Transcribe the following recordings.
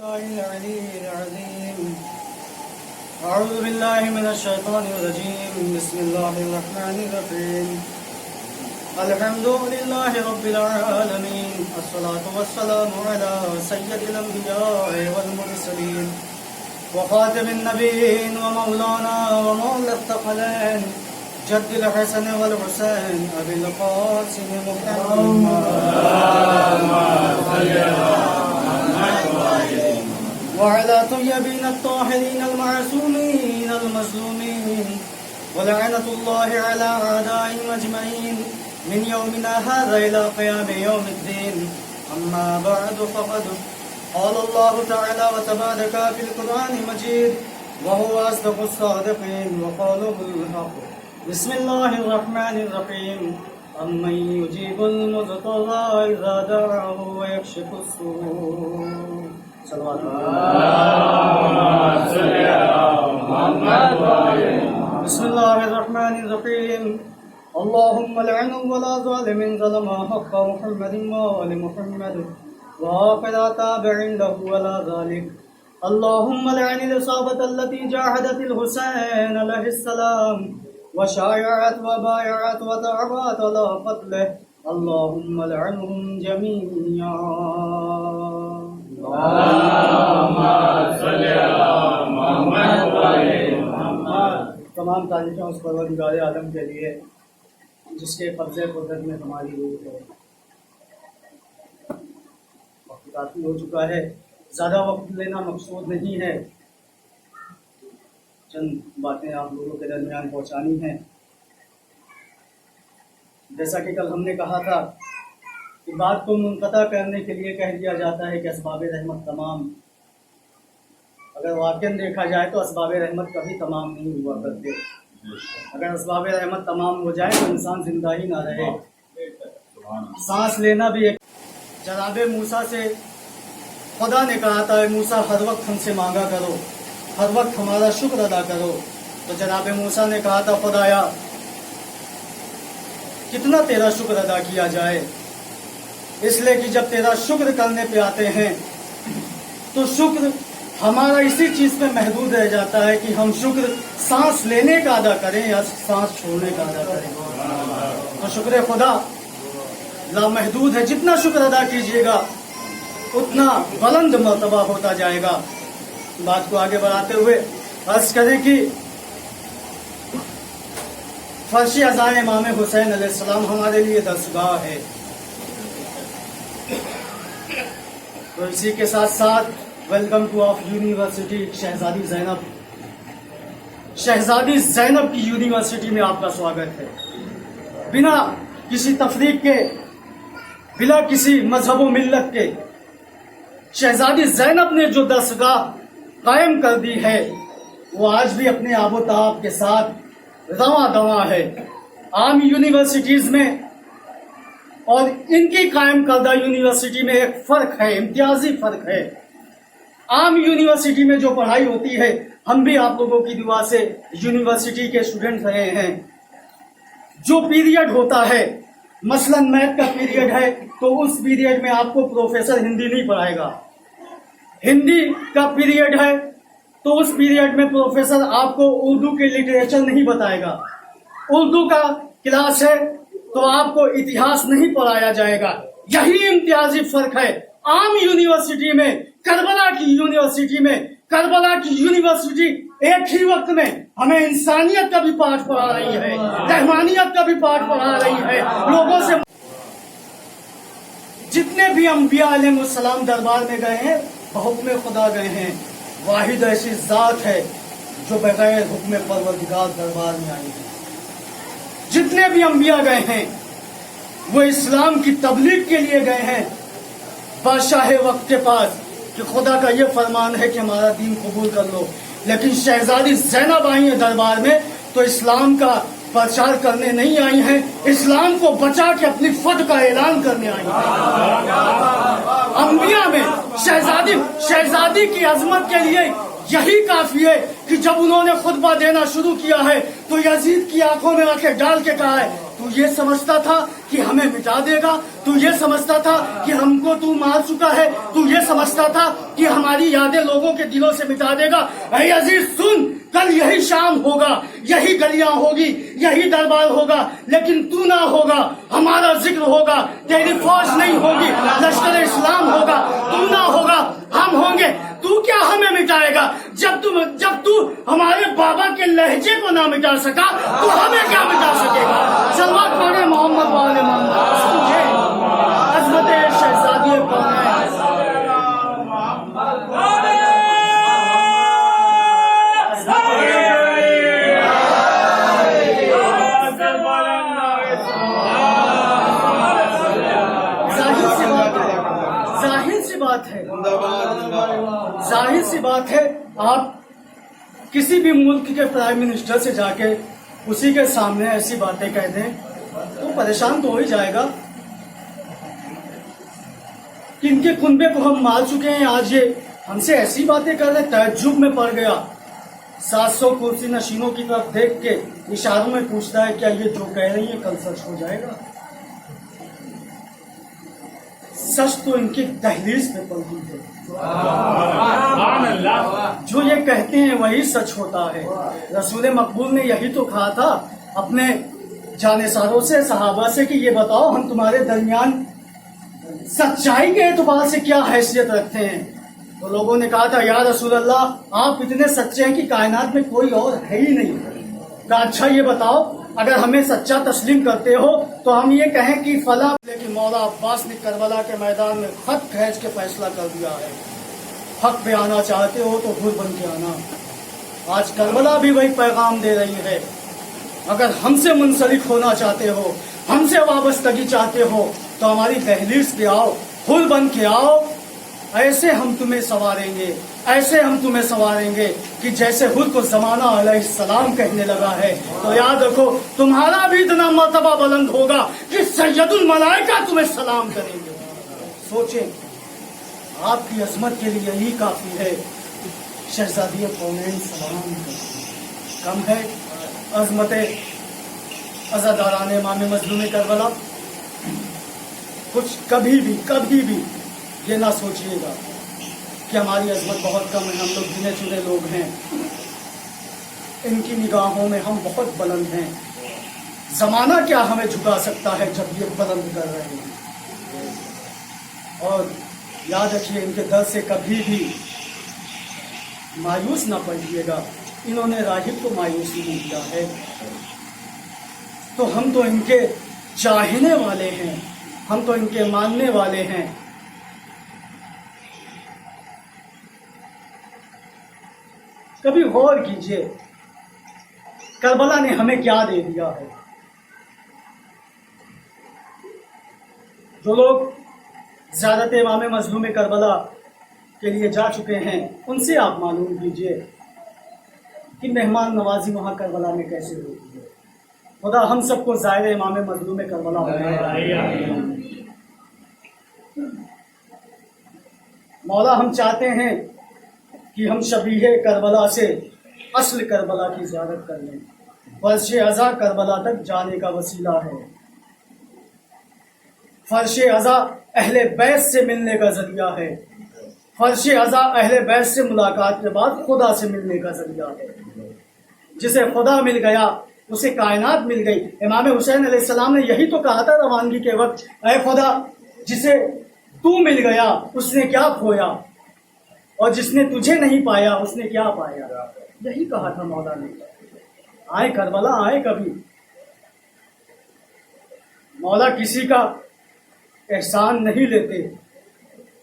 العلي العظيم. أعوذ بالله من الشيطان الرجيم. بسم الله الرحمن الرحيم. الحمد لله رب العالمين. الصلاة والسلام على سيد الأنبياء والمرسلين وخاتم النبيين ومولانا ومولى الثقلين جد الحسن والحسين أبي القاسم محمد وعلى طيبين الطاهرين المعصومين المظلومين ولعنة الله على أعدائهم أجمعين من يومنا هذا إلى قيام يوم الدين. أما بعد فقد قال الله تعالى وتبارك في القرآن المجيد وهو أصدق الصادقين وقوله الحق. بسم الله الرحمن الرحيم. أمن يجيب المضطر إذا دعاه ويكشف السوء. صلوات بسم الله الرحمن الرحيم. اللهم لعن ولا ظالم ظلم حق محمد وآل محمد وآخر تابع له ولا ذلك. اللهم لعن الإصابة التي جاهدت الحسين عليه السلام وشايعت وبايعت وتعبت على قتله. اللهم لعنهم جميعا. تمام تعریفیں اس پروردگار عالم کے لیے جس کے قبضے قدرت میں ہماری روح ہے. وقت کافی ہو چکا ہے، زیادہ وقت لینا مقصود نہیں ہے، چند باتیں آپ لوگوں کے درمیان پہنچانی ہیں. جیسا کہ کل ہم نے کہا تھا کہ بات کو منقطع کرنے کے لیے کہہ دیا جاتا ہے کہ اسباب رحمت تمام. اگر واقعاً دیکھا جائے تو اسباب رحمت کبھی تمام نہیں ہوا کرتے. اگر اسباب رحمت تمام ہو جائے تو انسان زندہ ہی نہ رہے. سانس لینا بھی ایک. جناب موسیٰ سے خدا نے کہا تھا موسیٰ ہر وقت ہم سے مانگا کرو، ہر وقت ہمارا شکر ادا کرو. تو جناب موسیٰ نے کہا تھا خدایا کتنا تیرا شکر ادا کیا جائے، اس لیے کہ جب تیرا شکر کرنے پہ آتے ہیں تو شکر ہمارا اسی چیز پہ محدود رہ جاتا ہے کہ ہم شکر سانس لینے کا ادا کریں یا سانس چھوڑنے کا ادا کریں. تو شکر خدا لامحدود ہے، جتنا شکر ادا کیجیے گا اتنا بلند مرتبہ ہوتا جائے گا. بات کو آگے بڑھاتے ہوئے عرض کریں کہ فرش عزائے امام حسین علیہ السلام ہمارے لیے درسگاہ ہے. تو اسی کے ساتھ ساتھ ویلکم ٹو آف یونیورسٹی شہزادی زینب. شہزادی زینب کی یونیورسٹی میں آپ کا سواگت ہے. بنا کسی تفریق کے، بلا کسی مذہب و ملت کے شہزادی زینب نے جو درسگاہ قائم کر دی ہے وہ آج بھی اپنے آب و تاب کے ساتھ رواں دواں ہے. عام یونیورسٹیز میں اور ان کی قائم کردہ یونیورسٹی میں ایک فرق ہے، امتیازی فرق ہے. عام یونیورسٹی میں جو پڑھائی ہوتی ہے، ہم بھی آپ لوگوں کی دعا سے یونیورسٹی کے اسٹوڈنٹ رہے ہیں. جو پیریڈ ہوتا ہے، مثلا میتھ کا پیریڈ ہے تو اس پیریڈ میں آپ کو پروفیسر ہندی نہیں پڑھائے گا. ہندی کا پیریڈ ہے تو اس پیریڈ میں پروفیسر آپ کو اردو کے لٹریچر نہیں بتائے گا. اردو کا کلاس ہے تو آپ کو اتہاس نہیں پڑھایا جائے گا. یہی امتیازی فرق ہے. عام یونیورسٹی میں، کربلا کی یونیورسٹی ایک ہی وقت میں ہمیں انسانیت کا بھی پاٹھ پڑھا رہی ہے، رحمانیت کا بھی پاٹھ پڑھا رہی ہے. لوگوں سے جتنے بھی انبیاء علیہ السلام دربار میں گئے ہیں بحکم خدا گئے ہیں. واحد ایسی ذات ہے جو بغیر حکم پروردگار دربار میں آئی ہے. جتنے بھی انبیاء گئے ہیں وہ اسلام کی تبلیغ کے لیے گئے ہیں بادشاہ وقت کے پاس کہ خدا کا یہ فرمان ہے کہ ہمارا دین قبول کر لو. لیکن شہزادی زینب آئی ہیں دربار میں تو اسلام کا پرچار کرنے نہیں آئی ہیں، اسلام کو بچا کے اپنی فتح کا اعلان کرنے آئی ہیں. انبیاء میں شہزادی کی عظمت کے لیے یہی کافی ہے کہ جب انہوں نے خطبہ دینا شروع کیا ہے تو یزید کی آنکھوں میں آنکھیں ڈال کے کہا ہے تو یہ سمجھتا تھا کہ ہمیں مٹا دے گا, تو یہ سمجھتا تھا کہ ہم کو تو مار چکا ہے, تو یہ سمجھتا تھا کہ ہماری یادیں لوگوں کے دلوں سے مٹا دے گا. اے عزیز سن, کل یہی شام ہوگا, یہی گلیاں ہوگی, یہی دربار ہوگا, لیکن تو نہ ہوگا, ہمارا ذکر ہوگا, تیری فوج نہیں ہوگی, لشکر اسلام ہوگا, تو نہ ہوگا, ہم ہوں گے. تو کیا ہمیں مٹائے گا؟ جب تو ہمارے بابا کے لہجے کو نہ مٹا سکا تو ہمیں کیا مٹا سکے گا؟ صلوات پڑھیں محمد والے محمد. سمجھے عظمت شہزادی کونین. ظاہر سی بات ہے, آپ کسی بھی ملک کے پرائم منسٹر سے جا کے اسی کے سامنے ایسی باتیں کہہ دیں تو پریشان تو ہو ہی جائے گا کہ ان کے کنبے کو ہم مار چکے ہیں, آج یہ ہم سے ایسی باتیں کر رہے. تعجب میں پڑ گیا. 700 کرسی نشینوں کی طرف دیکھ کے اشاروں میں پوچھتا ہے کیا یہ جو کہہ رہی ہیں کل سچ ہو جائے گا؟ سچ تو ان کی دہلیز پہ پڑتی ہے. جو یہ کہتے ہیں وہی سچ ہوتا ہے. رسول مقبول نے یہی تو کہا تھا اپنے جانثاروں سے, صحابہ سے, کہ یہ بتاؤ ہم تمہارے درمیان سچائی کے اعتبار سے کیا حیثیت رکھتے ہیں. تو لوگوں نے کہا تھا یا رسول اللہ آپ اتنے سچے ہیں کہ کائنات میں کوئی اور ہے ہی نہیں. کہا اچھا یہ بتاؤ اگر ہمیں سچا تسلیم کرتے ہو تو ہم یہ کہیں کہ فلاں, لیکن مولا عباس نے کربلا کے میدان میں خط کھینچ کے فیصلہ کر دیا ہے, حق پہ آنا چاہتے ہو تو حر بن کے آنا. آج کربلا بھی وہی پیغام دے رہی ہے, اگر ہم سے منسلک ہونا چاہتے ہو, ہم سے وابستگی چاہتے ہو تو ہماری دہلیز پہ آؤ, حر بن کے آؤ. ایسے ہم تمہیں سواریں گے, ایسے ہم تمہیں سواریں گے کہ جیسے حر کو زمانہ علیہ السلام کہنے لگا ہے. تو یاد رکھو تمہارا بھی اتنا مرتبہ بلند ہوگا کہ سید الملائکہ تمہیں سلام کریں گے. سوچیں آپ کی عظمت کے لیے یہی کافی ہے. شہزادی کونین سلام کم ہے. عظمت عزاداران امام مظلوم کربلا, کچھ کبھی بھی یہ نہ سوچیے گا کہ ہماری عظمت بہت کم ہے, ہم لوگ گنے چنے لوگ ہیں. ان کی نگاہوں میں ہم بہت بلند ہیں. زمانہ کیا ہمیں جھکا سکتا ہے جب یہ بلند کر رہے ہیں. اور یاد رکھیے ان کے در سے کبھی بھی مایوس نہ پڑیے گا. انہوں نے راہب کو مایوسی نہیں کیا ہے, تو ہم تو ان کے چاہنے والے ہیں, ہم تو ان کے ماننے والے ہیں. کبھی غور کیجئے کربلا نے ہمیں کیا دے دیا ہے. جو لوگ زیارت امام مظلوم کربلا کے لیے جا چکے ہیں ان سے آپ معلوم کیجئے کہ مہمان نوازی وہاں کربلا میں کیسے ہوتی ہے. خدا ہم سب کو زائر امام مظلوم کربلا بنائے. مولا ہم چاہتے ہیں کہ ہم شبیہ کربلا سے اصل کربلا کی زیارت کر لیں. فرش ازا کربلا تک جانے کا وسیلہ ہے. فرش ازا اہل بیت سے ملنے کا ذریعہ ہے. فرش ازا اہل بیت سے ملاقات کے بعد خدا سے ملنے کا ذریعہ ہے. جسے خدا مل گیا اسے کائنات مل گئی. امام حسین علیہ السلام نے یہی تو کہا تھا روانگی کے وقت, اے خدا جسے تو مل گیا اس نے کیا کھویا, اور جس نے تجھے نہیں پایا اس نے کیا پایا. یہی کہا تھا مولا نے. آئے کربلا آئے کبھی. مولا کسی کا احسان نہیں لیتے,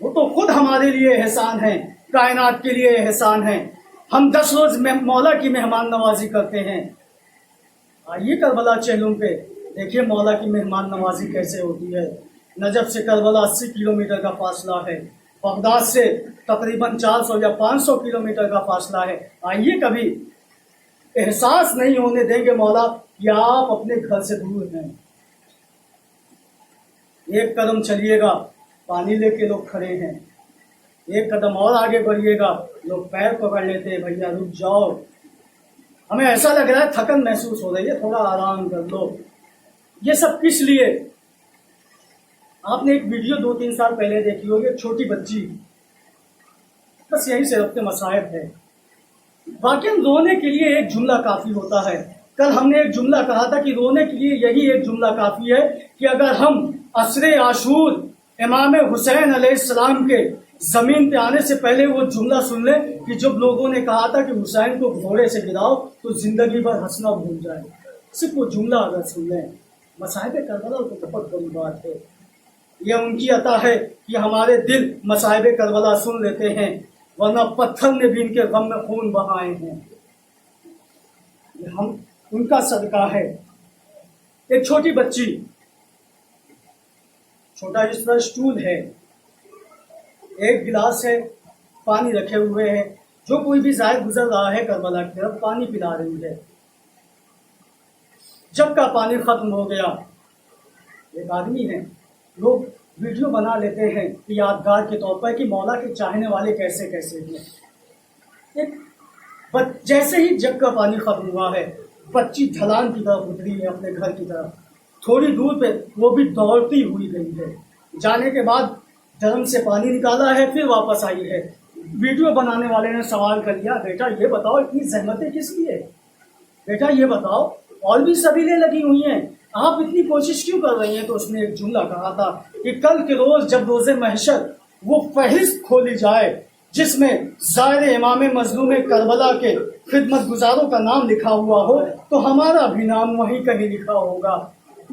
وہ تو خود ہمارے لیے احسان ہے, کائنات کے لیے احسان ہے. ہم 10 روز مولا کی مہمان نوازی کرتے ہیں. آئیے کربلا چہلم پہ دیکھیے مولا کی مہمان نوازی کیسے ہوتی ہے. نجف سے کربلا 80 کلومیٹر کا فاصلہ ہے. بغداد سے تقریباً 400 یا 500 کلومیٹر کا فاصلہ ہے. آئیے کبھی. احساس نہیں ہونے دیں گے مولا کہ آپ اپنے گھر سے دور ہیں. ایک قدم چلیے گا پانی لے کے لوگ کھڑے ہیں, ایک قدم اور آگے بڑھیے گا لوگ پیر پکڑ لیتے ہیں, بھیا رک جاؤ, ہمیں ایسا لگ رہا ہے تھکن محسوس ہو رہی ہے, تھوڑا آرام کر لو. یہ سب کس لیے؟ آپ نے ایک ویڈیو 2-3 سال پہلے دیکھی ہوگی، ایک چھوٹی بچی، بس یہی سے ربط مصائب ہے۔ واقعی رونے کے لیے ایک جملہ کافی ہوتا ہے۔ کل ہم نے ایک جملہ کہا تھا کہ رونے کے لیے یہی ایک جملہ کافی ہے کہ اگر ہم عصر عاشور امام حسین علیہ السلام کے زمین پہ آنے سے پہلے وہ جملہ سن لیں کہ جب لوگوں نے کہا تھا کہ حسین کو گھوڑے سے گراؤ تو زندگی بھر ہنسنا بھول جائے، صرف وہ جملہ اگر سن لیں۔ مصائب کربلا تو بہت بڑی بات ہے، یہ ان کی عطا ہے کہ ہمارے دل مصائب کربلا سن لیتے ہیں، ورنہ پتھر نے بھی ان کے غم میں خون بہائے ہیں۔ یہ ہم ان کا صدقہ ہے۔ ایک چھوٹی بچی، چھوٹا اس طرح اسٹول ہے، ایک گلاس ہے، پانی رکھے ہوئے ہیں، جو کوئی بھی زائر گزر رہا ہے کربلا کی طرف پانی پلا رہی ہے۔ جب کا پانی ختم ہو گیا، ایک آدمی ہے، لوگ ویڈیو بنا لیتے ہیں کہ یادگار کے طور پر کہ مولا کے چاہنے والے کیسے کیسے ہیں۔ جیسے ہی جگ کا پانی ختم ہوا ہے، بچی ڈھلان کی طرف اتری ہے اپنے گھر کی طرف، تھوڑی دور پہ وہ بھی دوڑتی ہوئی گئی ہے۔ جانے کے بعد ڈرم سے پانی نکالا ہے، پھر واپس آئی ہے۔ ویڈیو بنانے والے نے سوال کر لیا، بیٹا یہ بتاؤ اتنی زحمتیں کس لیے؟ بیٹا یہ بتاؤ اور بھی سبیلیں لگی ہوئی ہیں، آپ اتنی کوشش کیوں کر رہی ہیں؟ تو اس نے ایک جملہ کہا تھا کہ کل کے روز جب روز محشر وہ فہرست کھولی جائے جس میں زائر امام مظلوم کربلا کے خدمت گزاروں کا نام لکھا ہوا ہو تو ہمارا بھی نام وہیں کہیں لکھا ہوگا۔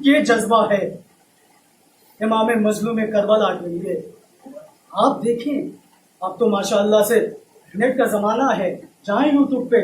یہ جذبہ ہے امام مظلوم کربلا کے لیے۔ آپ دیکھیں، اب تو ماشاءاللہ سے نیٹ کا زمانہ ہے، جائیں یوٹیوب پہ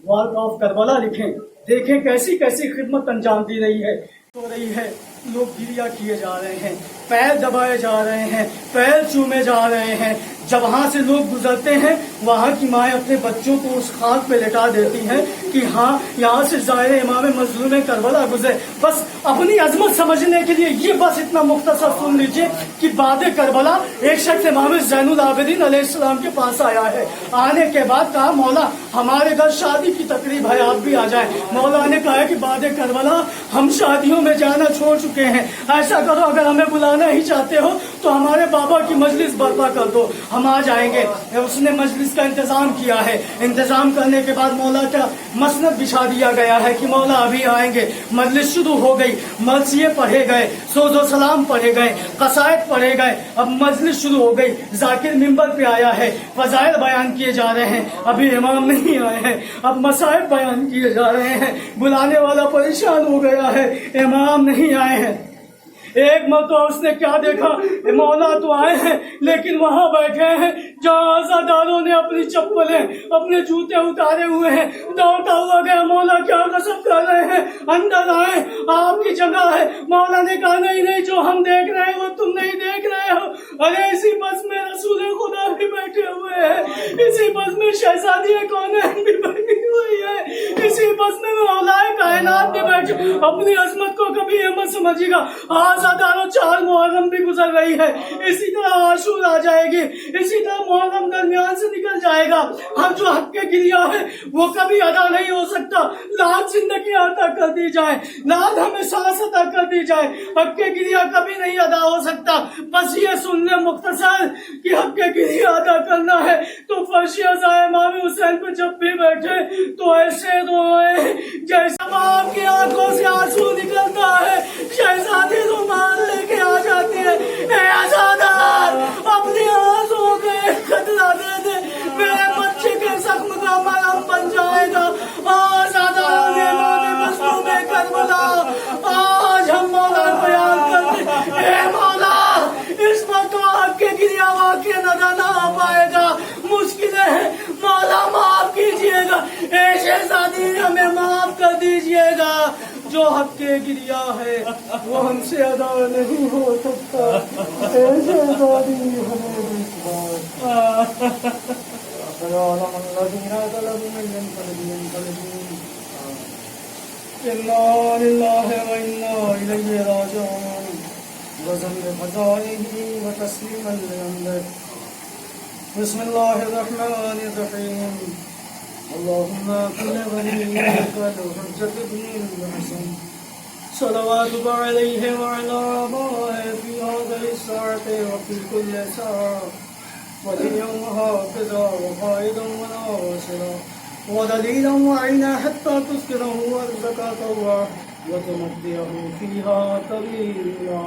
واک آف کربلا لکھیں، دیکھیں کیسی کیسی خدمت انجام دی رہی ہے، ہو رہی ہے۔ لوگ گریا کیے جا رہے ہیں، پیر دبائے جا رہے ہیں، پیر چومے جا رہے ہیں۔ جب وہاں سے لوگ گزرتے ہیں، وہاں کی مائیں اپنے بچوں کو اس خاک پہ لٹا دیتی ہیں کہ ہاں یہاں سے ظاہر امام مظلوم کربلا گزرے۔ بس اپنی عظمت سمجھنے کے لیے یہ بس اتنا مختصر سن لیجئے کہ بعد کربلا ایک شخص امام زین العابدین علیہ السلام کے پاس آیا ہے۔ آنے کے بعد کہا مولا ہمارے گھر شادی کی تقریب ہے، آپ بھی آ جائیں۔ مولا نے کہا کہ بعد کربلا ہم شادیوں میں جانا چھوڑ چکے ہیں، ایسا کرو اگر ہمیں بلانا ہی چاہتے ہو تو ہمارے بابا کی مجلس برپا کر دو، ہم آ جائیں گے۔ اس نے مجلس کا انتظام کیا ہے، انتظام کرنے کے بعد مولا کا مسند بچھا دیا گیا ہے کہ مولا ابھی آئیں گے۔ مجلس شروع ہو گئی، مرثیے پڑھے گئے، سوز و سلام پڑھے گئے، قصائد پڑھے گئے۔ اب مجلس شروع ہو گئی، ذاکر منبر پہ آیا ہے، فضائل بیان کیے جا رہے ہیں، ابھی امام نہیں آئے ہیں، اب مصائب بیان کیے جا رہے ہیں۔ بلانے والا پریشان ہو گیا ہے، امام نہیں آئے ہیں۔ ایک مرتبہ اس نے کیا دیکھا، مولا تو آئے ہیں لیکن وہاں بیٹھے ہیں جہاں عزاداروں نے اپنی چپلیں اپنے جوتے اتارے ہوئے ہیں۔ دوڑتا ہوا گیا، مولا کیا غصب کر رہے ہیں، اندر آئے، آپ کی جگہ ہے۔ مولا نے کہا نہیں نہیں، جو ہم دیکھ رہے ہیں وہ تم نہیں دیکھ رہے ہو۔ ارے اسی بس میں رسول خدا بھی بیٹھے ہوئے ہیں، اسی بس میں شہزادی کونین بھی بیٹھی ہوئی ہے، اسی بس میں مولا کائنات بھی بیٹھے۔ اپنی عظمت کو کبھی یہ مت سمجھے گا، آزادانوں 4 محرم بھی گزر رہی ہے، اسی طرح عاشور آ جائے گی، اسی طرح محرم درمیان سے نکل جائے گا۔ ہم جو حق کے گریا ہے وہ کبھی ادا نہیں ہو سکتا، لاکھ زندگی عطا کر دی جائے، لاکھ ہمیں سانس عطا کر دی جائے، حق کے گریا کبھی نہیں ادا ہو سکتا۔ بس یہ سن لے مختصر کہ حق کے گریا ادا کرنا ہے تو فرش عزا امام حسین پہ جب بھی بیٹھے تو ایسے روئے جیسا باپ کی آنکھوں سے آنسو نکلتا ہے، شہزادی رومال لے کے آ جاتی ہے، اے عزادار اپنی آنسوں کا ایک قطرہ دے دے، میرے بچے کے زخم کا مرہم بن جائے گا۔ عزادار نے امام مظلوم کربلا آج ہم مولا بیان کرتے، اے مولا اس وقت حق کے گریا واقع نظر نہ آ پائے گا، مشکل ہے، مولا معاف کیجئے گا، اے شہزادی ہمیں معاف کر دیجئے گا، جو حق کے گریا ہے وہ ہم سے ادا نہیں ہو سکتا، اے شہزادی ہمیں اِنَّا لِلَّهِ وَإِنَّا إِلَيْهِ رَاجِعُونَ وَزَنْ فَزَائِهِ وَتَسْلِيمًا لِلْأَنْبِيَاءِ بسم الله الرحمن الرحيم اللهم كن وليك الحجة بن الحسن صلواتك عليه وعلى آبائه في هذه الساعة وفي كل ساعة وليا وحافظا وقائدا وناصرا ودليلا وعينا حتى تسكنه أرضك طوعا وتمضيه فيها طويلا.